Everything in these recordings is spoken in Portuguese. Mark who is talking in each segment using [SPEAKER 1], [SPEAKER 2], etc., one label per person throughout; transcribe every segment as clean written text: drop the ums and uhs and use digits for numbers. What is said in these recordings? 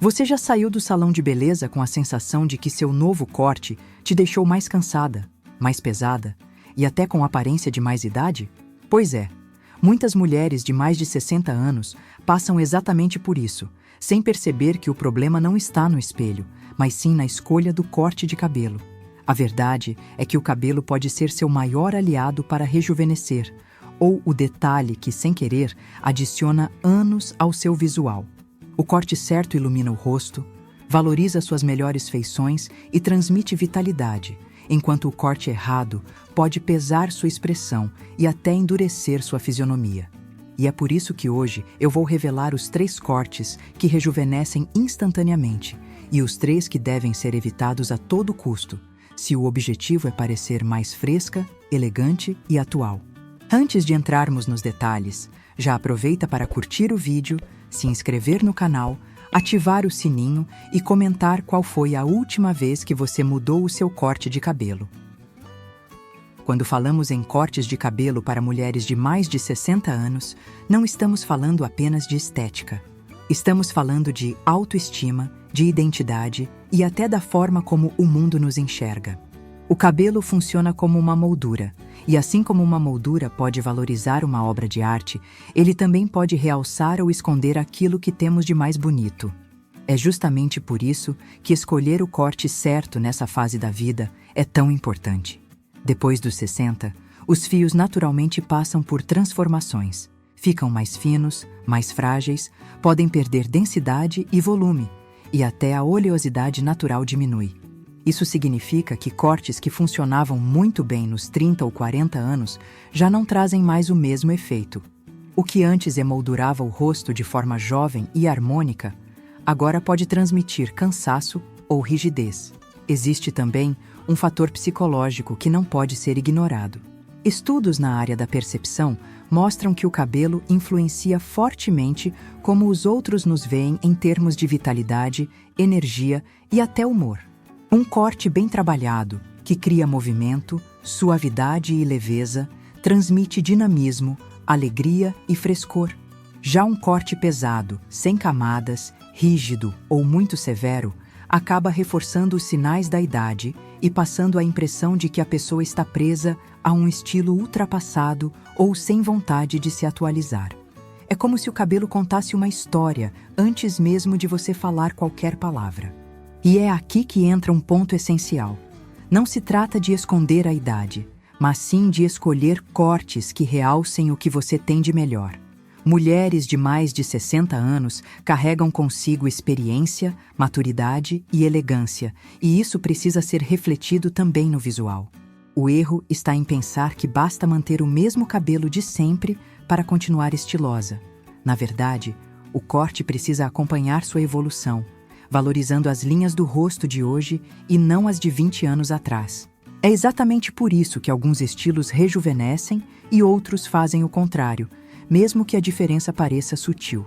[SPEAKER 1] Você já saiu do salão de beleza com a sensação de que seu novo corte te deixou mais cansada, mais pesada e até com aparência de mais idade? Pois é, muitas mulheres de mais de 60 anos passam exatamente por isso, sem perceber que o problema não está no espelho, mas sim na escolha do corte de cabelo. A verdade é que o cabelo pode ser seu maior aliado para rejuvenescer, ou o detalhe que, sem querer, adiciona anos ao seu visual. O corte certo ilumina o rosto, valoriza suas melhores feições e transmite vitalidade, enquanto o corte errado pode pesar sua expressão e até endurecer sua fisionomia. E é por isso que hoje eu vou revelar os 3 cortes que rejuvenescem instantaneamente e os 3 que devem ser evitados a todo custo, se o objetivo é parecer mais fresca, elegante e atual. Antes de entrarmos nos detalhes, já aproveita para curtir o vídeo, se inscrever no canal, ativar o sininho e comentar qual foi a última vez que você mudou o seu corte de cabelo. Quando falamos em cortes de cabelo para mulheres de mais de 60 anos, não estamos falando apenas de estética. Estamos falando de autoestima, de identidade e até da forma como o mundo nos enxerga. O cabelo funciona como uma moldura, e assim como uma moldura pode valorizar uma obra de arte, ele também pode realçar ou esconder aquilo que temos de mais bonito. É justamente por isso que escolher o corte certo nessa fase da vida é tão importante. Depois dos 60, os fios naturalmente passam por transformações. Ficam mais finos, mais frágeis, podem perder densidade e volume, e até a oleosidade natural diminui. Isso significa que cortes que funcionavam muito bem nos 30 ou 40 anos já não trazem mais o mesmo efeito. O que antes emoldurava o rosto de forma jovem e harmônica, agora pode transmitir cansaço ou rigidez. Existe também um fator psicológico que não pode ser ignorado. Estudos na área da percepção mostram que o cabelo influencia fortemente como os outros nos veem em termos de vitalidade, energia e até humor. Um corte bem trabalhado, que cria movimento, suavidade e leveza, transmite dinamismo, alegria e frescor. Já um corte pesado, sem camadas, rígido ou muito severo, acaba reforçando os sinais da idade e passando a impressão de que a pessoa está presa a um estilo ultrapassado ou sem vontade de se atualizar. É como se o cabelo contasse uma história antes mesmo de você falar qualquer palavra. E é aqui que entra um ponto essencial. Não se trata de esconder a idade, mas sim de escolher cortes que realcem o que você tem de melhor. Mulheres de mais de 60 anos carregam consigo experiência, maturidade e elegância, e isso precisa ser refletido também no visual. O erro está em pensar que basta manter o mesmo cabelo de sempre para continuar estilosa. Na verdade, o corte precisa acompanhar sua evolução, valorizando as linhas do rosto de hoje e não as de 20 anos atrás. É exatamente por isso que alguns estilos rejuvenescem e outros fazem o contrário, mesmo que a diferença pareça sutil.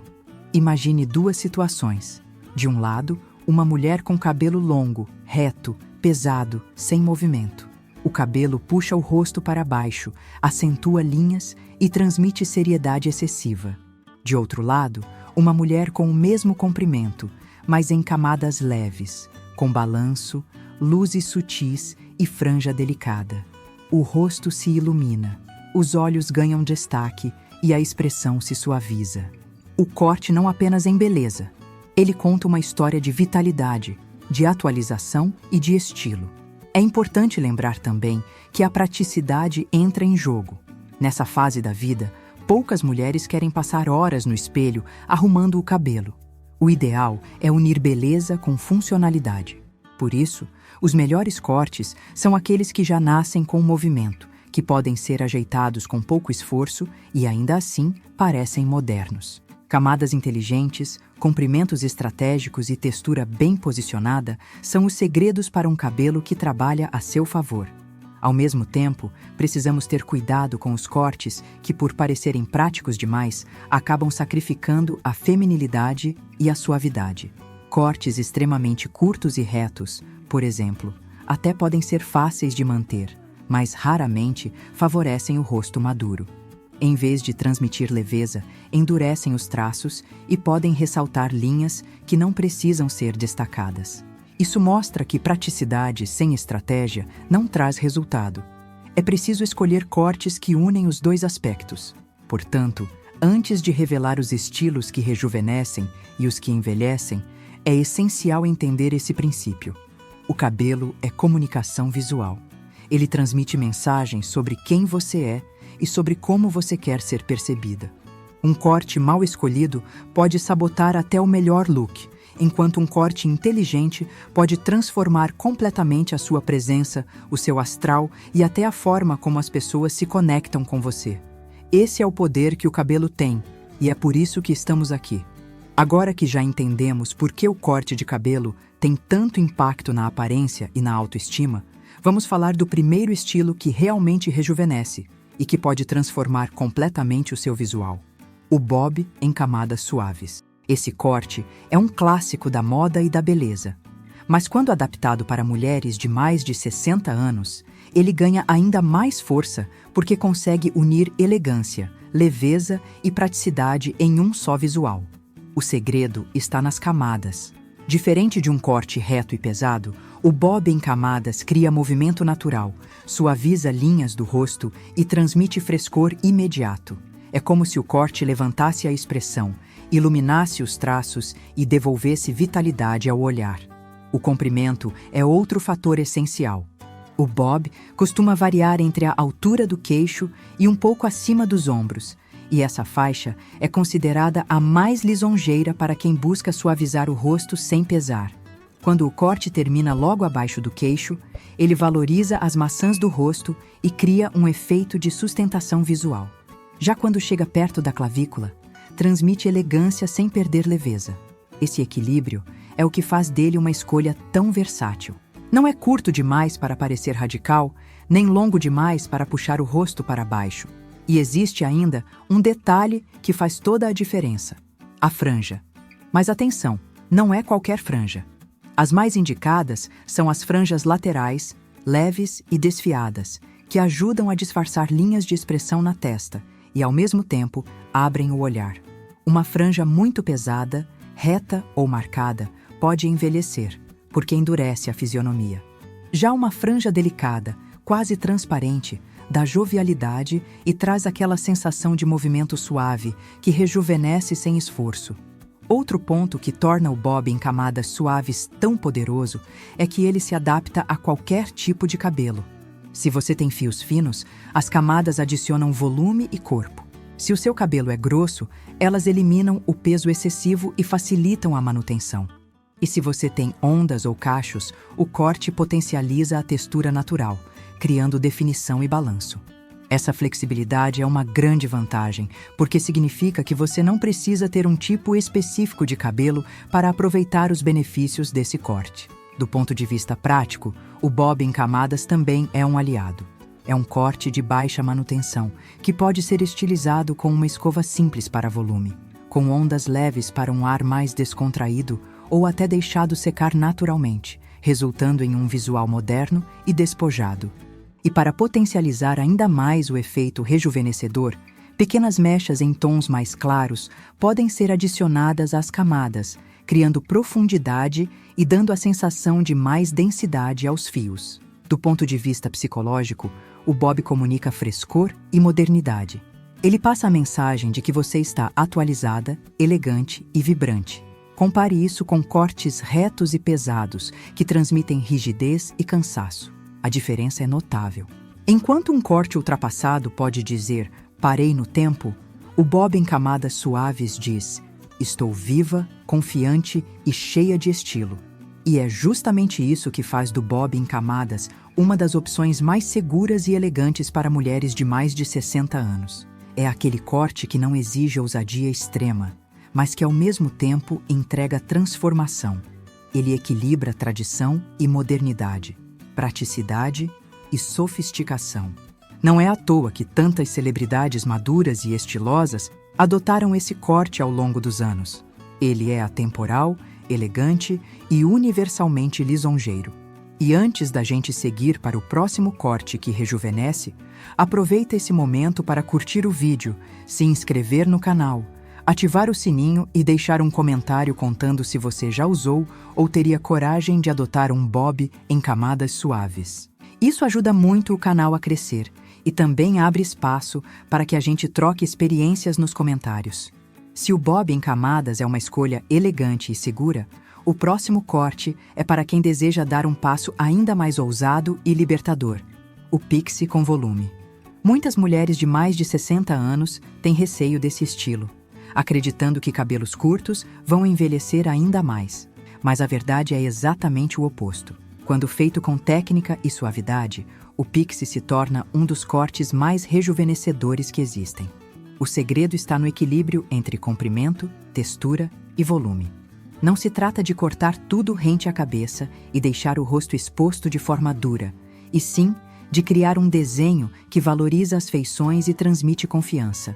[SPEAKER 1] Imagine 2 situações. De um lado, uma mulher com cabelo longo, reto, pesado, sem movimento. O cabelo puxa o rosto para baixo, acentua linhas e transmite seriedade excessiva. De outro lado, uma mulher com o mesmo comprimento, mas em camadas leves, com balanço, luzes sutis e franja delicada. O rosto se ilumina, os olhos ganham destaque e a expressão se suaviza. O corte não apenas embeleza, ele conta uma história de vitalidade, de atualização e de estilo. É importante lembrar também que a praticidade entra em jogo. Nessa fase da vida, poucas mulheres querem passar horas no espelho arrumando o cabelo. O ideal é unir beleza com funcionalidade. Por isso, os melhores cortes são aqueles que já nascem com movimento, que podem ser ajeitados com pouco esforço e ainda assim parecem modernos. Camadas inteligentes, comprimentos estratégicos e textura bem posicionada são os segredos para um cabelo que trabalha a seu favor. Ao mesmo tempo, precisamos ter cuidado com os cortes que, por parecerem práticos demais, acabam sacrificando a feminilidade e a suavidade. Cortes extremamente curtos e retos, por exemplo, até podem ser fáceis de manter, mas raramente favorecem o rosto maduro. Em vez de transmitir leveza, endurecem os traços e podem ressaltar linhas que não precisam ser destacadas. Isso mostra que praticidade sem estratégia não traz resultado. É preciso escolher cortes que unem os dois aspectos. Portanto, antes de revelar os estilos que rejuvenescem e os que envelhecem, é essencial entender esse princípio. O cabelo é comunicação visual. Ele transmite mensagens sobre quem você é e sobre como você quer ser percebida. Um corte mal escolhido pode sabotar até o melhor look, enquanto um corte inteligente pode transformar completamente a sua presença, o seu astral e até a forma como as pessoas se conectam com você. Esse é o poder que o cabelo tem, e é por isso que estamos aqui. Agora que já entendemos por que o corte de cabelo tem tanto impacto na aparência e na autoestima, vamos falar do primeiro estilo que realmente rejuvenesce e que pode transformar completamente o seu visual: o bob em camadas suaves. Esse corte é um clássico da moda e da beleza. Mas quando adaptado para mulheres de mais de 60 anos, ele ganha ainda mais força porque consegue unir elegância, leveza e praticidade em um só visual. O segredo está nas camadas. Diferente de um corte reto e pesado, o bob em camadas cria movimento natural, suaviza linhas do rosto e transmite frescor imediato. É como se o corte levantasse a expressão, iluminasse os traços e devolvesse vitalidade ao olhar. O comprimento é outro fator essencial. O bob costuma variar entre a altura do queixo e um pouco acima dos ombros, e essa faixa é considerada a mais lisonjeira para quem busca suavizar o rosto sem pesar. Quando o corte termina logo abaixo do queixo, ele valoriza as maçãs do rosto e cria um efeito de sustentação visual. Já quando chega perto da clavícula, transmite elegância sem perder leveza. Esse equilíbrio é o que faz dele uma escolha tão versátil. Não é curto demais para parecer radical, nem longo demais para puxar o rosto para baixo. E existe ainda um detalhe que faz toda a diferença: a franja. Mas atenção, não é qualquer franja. As mais indicadas são as franjas laterais, leves e desfiadas, que ajudam a disfarçar linhas de expressão na testa e, ao mesmo tempo, abrem o olhar. Uma franja muito pesada, reta ou marcada, pode envelhecer, porque endurece a fisionomia. Já uma franja delicada, quase transparente, dá jovialidade e traz aquela sensação de movimento suave que rejuvenesce sem esforço. Outro ponto que torna o bob em camadas suaves tão poderoso é que ele se adapta a qualquer tipo de cabelo. Se você tem fios finos, as camadas adicionam volume e corpo. Se o seu cabelo é grosso, elas eliminam o peso excessivo e facilitam a manutenção. E se você tem ondas ou cachos, o corte potencializa a textura natural, criando definição e balanço. Essa flexibilidade é uma grande vantagem, porque significa que você não precisa ter um tipo específico de cabelo para aproveitar os benefícios desse corte. Do ponto de vista prático, o bob em camadas também é um aliado. É um corte de baixa manutenção, que pode ser estilizado com uma escova simples para volume, com ondas leves para um ar mais descontraído ou até deixado secar naturalmente, resultando em um visual moderno e despojado. E para potencializar ainda mais o efeito rejuvenescedor, pequenas mechas em tons mais claros podem ser adicionadas às camadas, criando profundidade e dando a sensação de mais densidade aos fios. Do ponto de vista psicológico, o bob comunica frescor e modernidade. Ele passa a mensagem de que você está atualizada, elegante e vibrante. Compare isso com cortes retos e pesados, que transmitem rigidez e cansaço. A diferença é notável. Enquanto um corte ultrapassado pode dizer "parei no tempo", o bob em camadas suaves diz "estou viva, confiante e cheia de estilo". E é justamente isso que faz do bob em camadas uma das opções mais seguras e elegantes para mulheres de mais de 60 anos. É aquele corte que não exige ousadia extrema, mas que ao mesmo tempo entrega transformação. Ele equilibra tradição e modernidade, praticidade e sofisticação. Não é à toa que tantas celebridades maduras e estilosas adotaram esse corte ao longo dos anos. Ele é atemporal, elegante e universalmente lisonjeiro. E antes da gente seguir para o próximo corte que rejuvenesce, aproveita esse momento para curtir o vídeo, se inscrever no canal, ativar o sininho e deixar um comentário contando se você já usou ou teria coragem de adotar um bob em camadas suaves. Isso ajuda muito o canal a crescer e também abre espaço para que a gente troque experiências nos comentários. Se o bob em camadas é uma escolha elegante e segura, o próximo corte é para quem deseja dar um passo ainda mais ousado e libertador: o pixie com volume. Muitas mulheres de mais de 60 anos têm receio desse estilo, acreditando que cabelos curtos vão envelhecer ainda mais. Mas a verdade é exatamente o oposto. Quando feito com técnica e suavidade, o pixie se torna um dos cortes mais rejuvenescedores que existem. O segredo está no equilíbrio entre comprimento, textura e volume. Não se trata de cortar tudo rente à cabeça e deixar o rosto exposto de forma dura, e sim de criar um desenho que valoriza as feições e transmite confiança.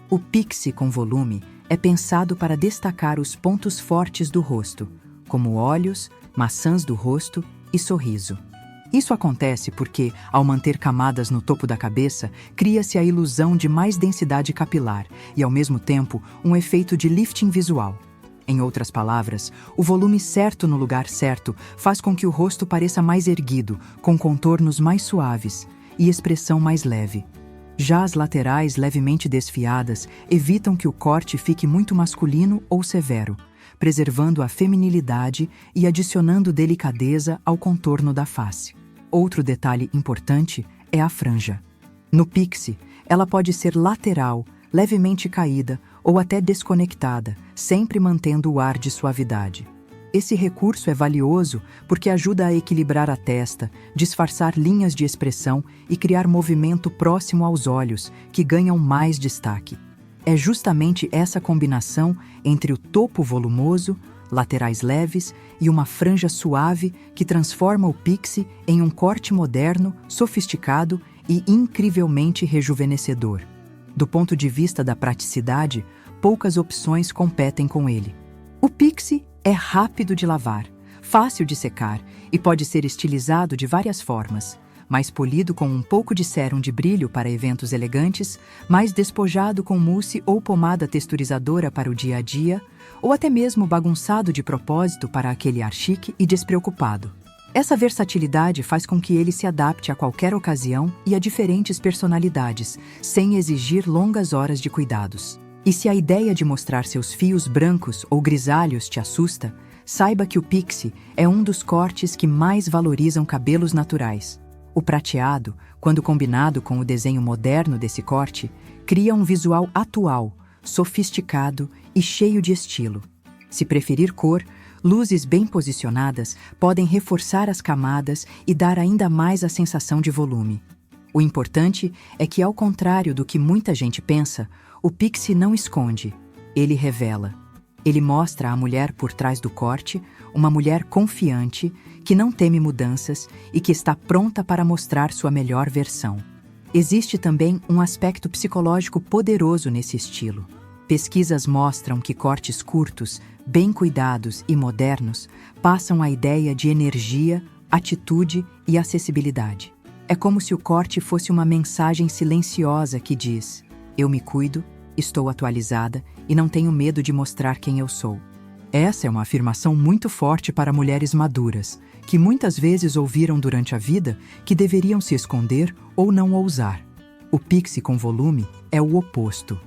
[SPEAKER 1] O pixie com volume é pensado para destacar os pontos fortes do rosto, como olhos, maçãs do rosto e sorriso. Isso acontece porque, ao manter camadas no topo da cabeça, cria-se a ilusão de mais densidade capilar e, ao mesmo tempo, um efeito de lifting visual. Em outras palavras, o volume certo no lugar certo faz com que o rosto pareça mais erguido, com contornos mais suaves e expressão mais leve. Já as laterais levemente desfiadas evitam que o corte fique muito masculino ou severo, preservando a feminilidade e adicionando delicadeza ao contorno da face. Outro detalhe importante é a franja. No pixie, ela pode ser lateral, levemente caída ou até desconectada, sempre mantendo o ar de suavidade. Esse recurso é valioso porque ajuda a equilibrar a testa, disfarçar linhas de expressão e criar movimento próximo aos olhos, que ganham mais destaque. É justamente essa combinação entre o topo volumoso, laterais leves e uma franja suave que transforma o pixie em um corte moderno, sofisticado e incrivelmente rejuvenescedor. Do ponto de vista da praticidade, poucas opções competem com ele. O pixie é rápido de lavar, fácil de secar e pode ser estilizado de várias formas: mais polido com um pouco de sérum de brilho para eventos elegantes, mais despojado com mousse ou pomada texturizadora para o dia a dia, ou até mesmo bagunçado de propósito para aquele ar chique e despreocupado. Essa versatilidade faz com que ele se adapte a qualquer ocasião e a diferentes personalidades, sem exigir longas horas de cuidados. E se a ideia de mostrar seus fios brancos ou grisalhos te assusta, saiba que o pixie é um dos cortes que mais valorizam cabelos naturais. O prateado, quando combinado com o desenho moderno desse corte, cria um visual atual, sofisticado e cheio de estilo. Se preferir cor, luzes bem posicionadas podem reforçar as camadas e dar ainda mais a sensação de volume. O importante é que, ao contrário do que muita gente pensa, o pixie não esconde, ele revela. Ele mostra a mulher por trás do corte, uma mulher confiante, que não teme mudanças e que está pronta para mostrar sua melhor versão. Existe também um aspecto psicológico poderoso nesse estilo. Pesquisas mostram que cortes curtos, bem cuidados e modernos passam a ideia de energia, atitude e acessibilidade. É como se o corte fosse uma mensagem silenciosa que diz: eu me cuido, estou atualizada e não tenho medo de mostrar quem eu sou. Essa é uma afirmação muito forte para mulheres maduras, que muitas vezes ouviram durante a vida que deveriam se esconder ou não ousar. O pixie com volume é o oposto.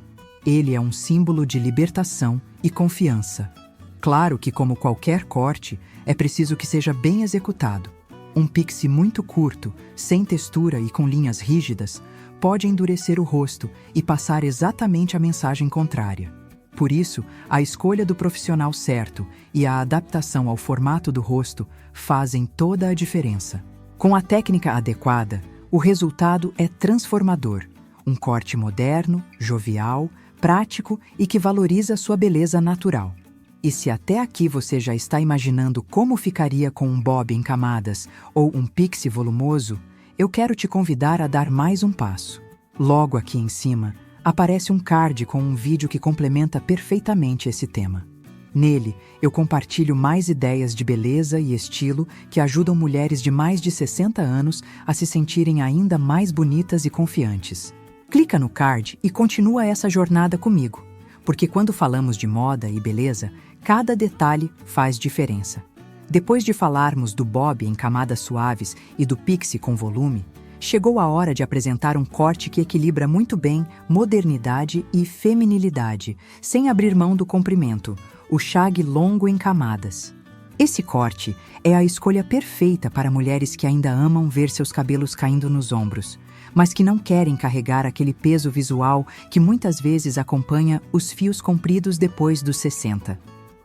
[SPEAKER 1] Ele é um símbolo de libertação e confiança. Claro que, como qualquer corte, é preciso que seja bem executado. Um pixie muito curto, sem textura e com linhas rígidas, pode endurecer o rosto e passar exatamente a mensagem contrária. Por isso, a escolha do profissional certo e a adaptação ao formato do rosto fazem toda a diferença. Com a técnica adequada, o resultado é transformador. Um corte moderno, jovial, prático e que valoriza sua beleza natural. E se até aqui você já está imaginando como ficaria com um bob em camadas ou um pixie volumoso, eu quero te convidar a dar mais um passo. Logo aqui em cima, aparece um card com um vídeo que complementa perfeitamente esse tema. Nele, eu compartilho mais ideias de beleza e estilo que ajudam mulheres de mais de 60 anos a se sentirem ainda mais bonitas e confiantes. Clica no card e continua essa jornada comigo, porque quando falamos de moda e beleza, cada detalhe faz diferença. Depois de falarmos do bob em camadas suaves e do pixie com volume, chegou a hora de apresentar um corte que equilibra muito bem modernidade e feminilidade, sem abrir mão do comprimento, o shag longo em camadas. Esse corte é a escolha perfeita para mulheres que ainda amam ver seus cabelos caindo nos ombros, mas que não querem carregar aquele peso visual que muitas vezes acompanha os fios compridos depois dos 60.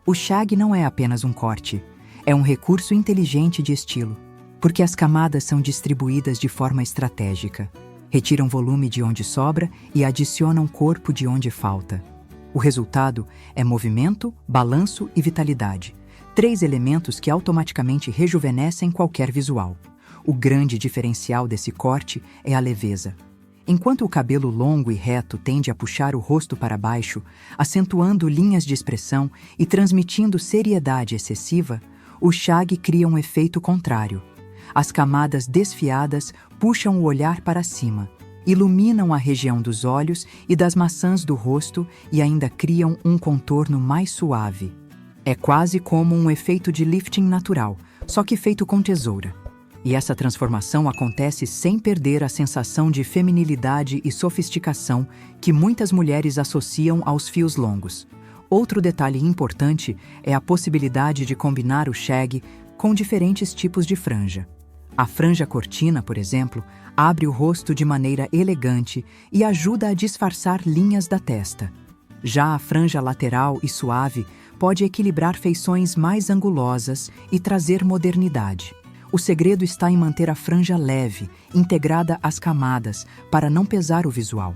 [SPEAKER 1] O shag não é apenas um corte, é um recurso inteligente de estilo, porque as camadas são distribuídas de forma estratégica, retiram volume de onde sobra e adicionam corpo de onde falta. O resultado é movimento, balanço e vitalidade, 3 elementos que automaticamente rejuvenescem qualquer visual. O grande diferencial desse corte é a leveza. Enquanto o cabelo longo e reto tende a puxar o rosto para baixo, acentuando linhas de expressão e transmitindo seriedade excessiva, o shag cria um efeito contrário. As camadas desfiadas puxam o olhar para cima, iluminam a região dos olhos e das maçãs do rosto e ainda criam um contorno mais suave. É quase como um efeito de lifting natural, só que feito com tesoura. E essa transformação acontece sem perder a sensação de feminilidade e sofisticação que muitas mulheres associam aos fios longos. Outro detalhe importante é a possibilidade de combinar o shag com diferentes tipos de franja. A franja cortina, por exemplo, abre o rosto de maneira elegante e ajuda a disfarçar linhas da testa. Já a franja lateral e suave pode equilibrar feições mais angulosas e trazer modernidade. O segredo está em manter a franja leve, integrada às camadas, para não pesar o visual.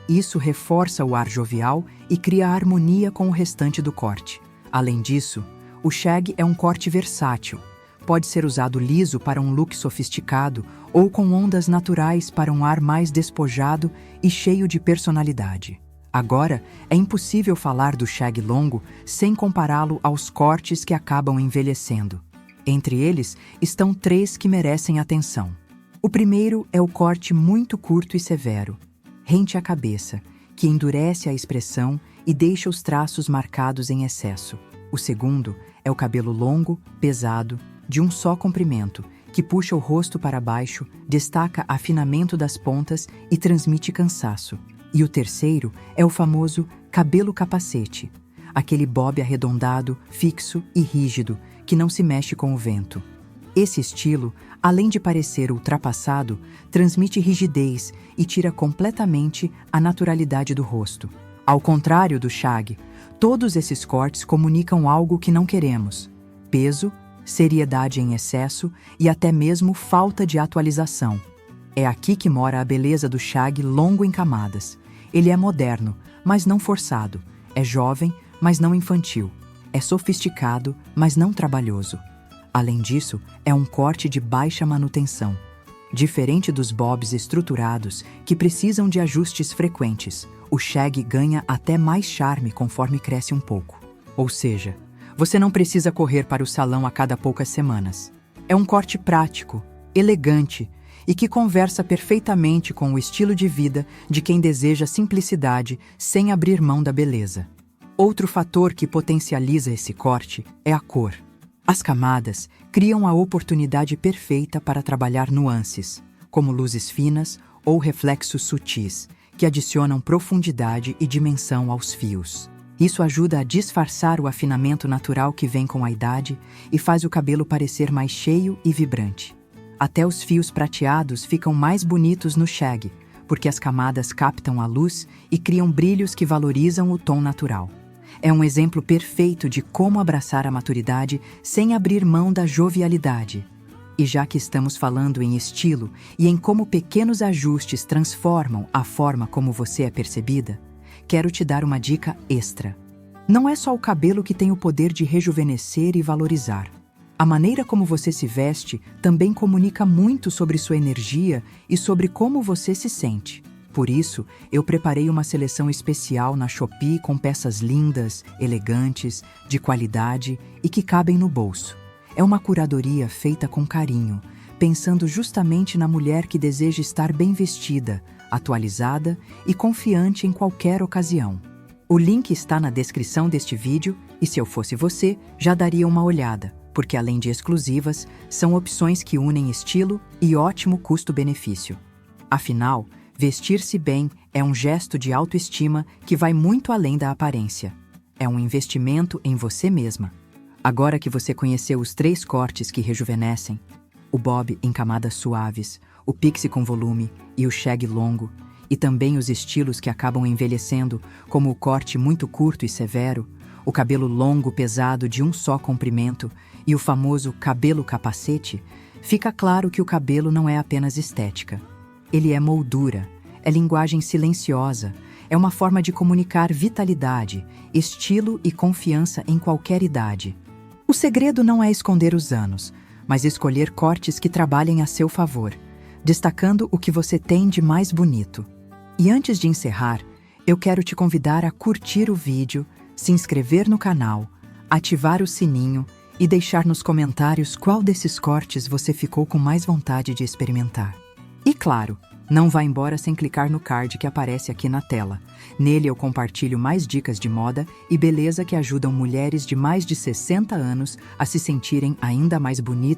[SPEAKER 1] Isso reforça o ar jovial e cria harmonia com o restante do corte. Além disso, o shag é um corte versátil. Pode ser usado liso para um look sofisticado ou com ondas naturais para um ar mais despojado e cheio de personalidade. Agora, é impossível falar do shag longo sem compará-lo aos cortes que acabam envelhecendo. Entre eles, estão 3 que merecem atenção. O primeiro é o corte muito curto e severo, rente à cabeça, que endurece a expressão e deixa os traços marcados em excesso. O segundo é o cabelo longo, pesado, de um só comprimento, que puxa o rosto para baixo, destaca afinamento das pontas e transmite cansaço. E o terceiro é o famoso cabelo capacete, aquele bob arredondado, fixo e rígido, que não se mexe com o vento. Esse estilo, além de parecer ultrapassado, transmite rigidez e tira completamente a naturalidade do rosto. Ao contrário do shag, todos esses cortes comunicam algo que não queremos: peso, seriedade em excesso e até mesmo falta de atualização. É aqui que mora a beleza do shag longo em camadas. Ele é moderno, mas não forçado. É jovem, mas não infantil. É sofisticado, mas não trabalhoso. Além disso, é um corte de baixa manutenção. Diferente dos bobs estruturados, que precisam de ajustes frequentes, o shag ganha até mais charme conforme cresce um pouco. Ou seja, você não precisa correr para o salão a cada poucas semanas. É um corte prático, elegante e que conversa perfeitamente com o estilo de vida de quem deseja simplicidade sem abrir mão da beleza. Outro fator que potencializa esse corte é a cor. As camadas criam a oportunidade perfeita para trabalhar nuances, como luzes finas ou reflexos sutis, que adicionam profundidade e dimensão aos fios. Isso ajuda a disfarçar o afinamento natural que vem com a idade e faz o cabelo parecer mais cheio e vibrante. Até os fios prateados ficam mais bonitos no shag, porque as camadas captam a luz e criam brilhos que valorizam o tom natural. É um exemplo perfeito de como abraçar a maturidade sem abrir mão da jovialidade. E já que estamos falando em estilo e em como pequenos ajustes transformam a forma como você é percebida, quero te dar uma dica extra. Não é só o cabelo que tem o poder de rejuvenescer e valorizar. A maneira como você se veste também comunica muito sobre sua energia e sobre como você se sente. Por isso, eu preparei uma seleção especial na Shopee com peças lindas, elegantes, de qualidade e que cabem no bolso. É uma curadoria feita com carinho, pensando justamente na mulher que deseja estar bem vestida, atualizada e confiante em qualquer ocasião. O link está na descrição deste vídeo e, se eu fosse você, já daria uma olhada, porque além de exclusivas, são opções que unem estilo e ótimo custo-benefício. Afinal, vestir-se bem é um gesto de autoestima que vai muito além da aparência. É um investimento em você mesma. Agora que você conheceu os 3 cortes que rejuvenescem, o bob em camadas suaves, o pixie com volume e o shag longo, e também os estilos que acabam envelhecendo, como o corte muito curto e severo, o cabelo longo pesado de um só comprimento e o famoso cabelo capacete, fica claro que o cabelo não é apenas estética. Ele é moldura, é linguagem silenciosa, é uma forma de comunicar vitalidade, estilo e confiança em qualquer idade. O segredo não é esconder os anos, mas escolher cortes que trabalhem a seu favor, destacando o que você tem de mais bonito. E antes de encerrar, eu quero te convidar a curtir o vídeo, se inscrever no canal, ativar o sininho e deixar nos comentários qual desses cortes você ficou com mais vontade de experimentar. E claro, não vá embora sem clicar no card que aparece aqui na tela. Nele eu compartilho mais dicas de moda e beleza que ajudam mulheres de mais de 60 anos a se sentirem ainda mais bonitas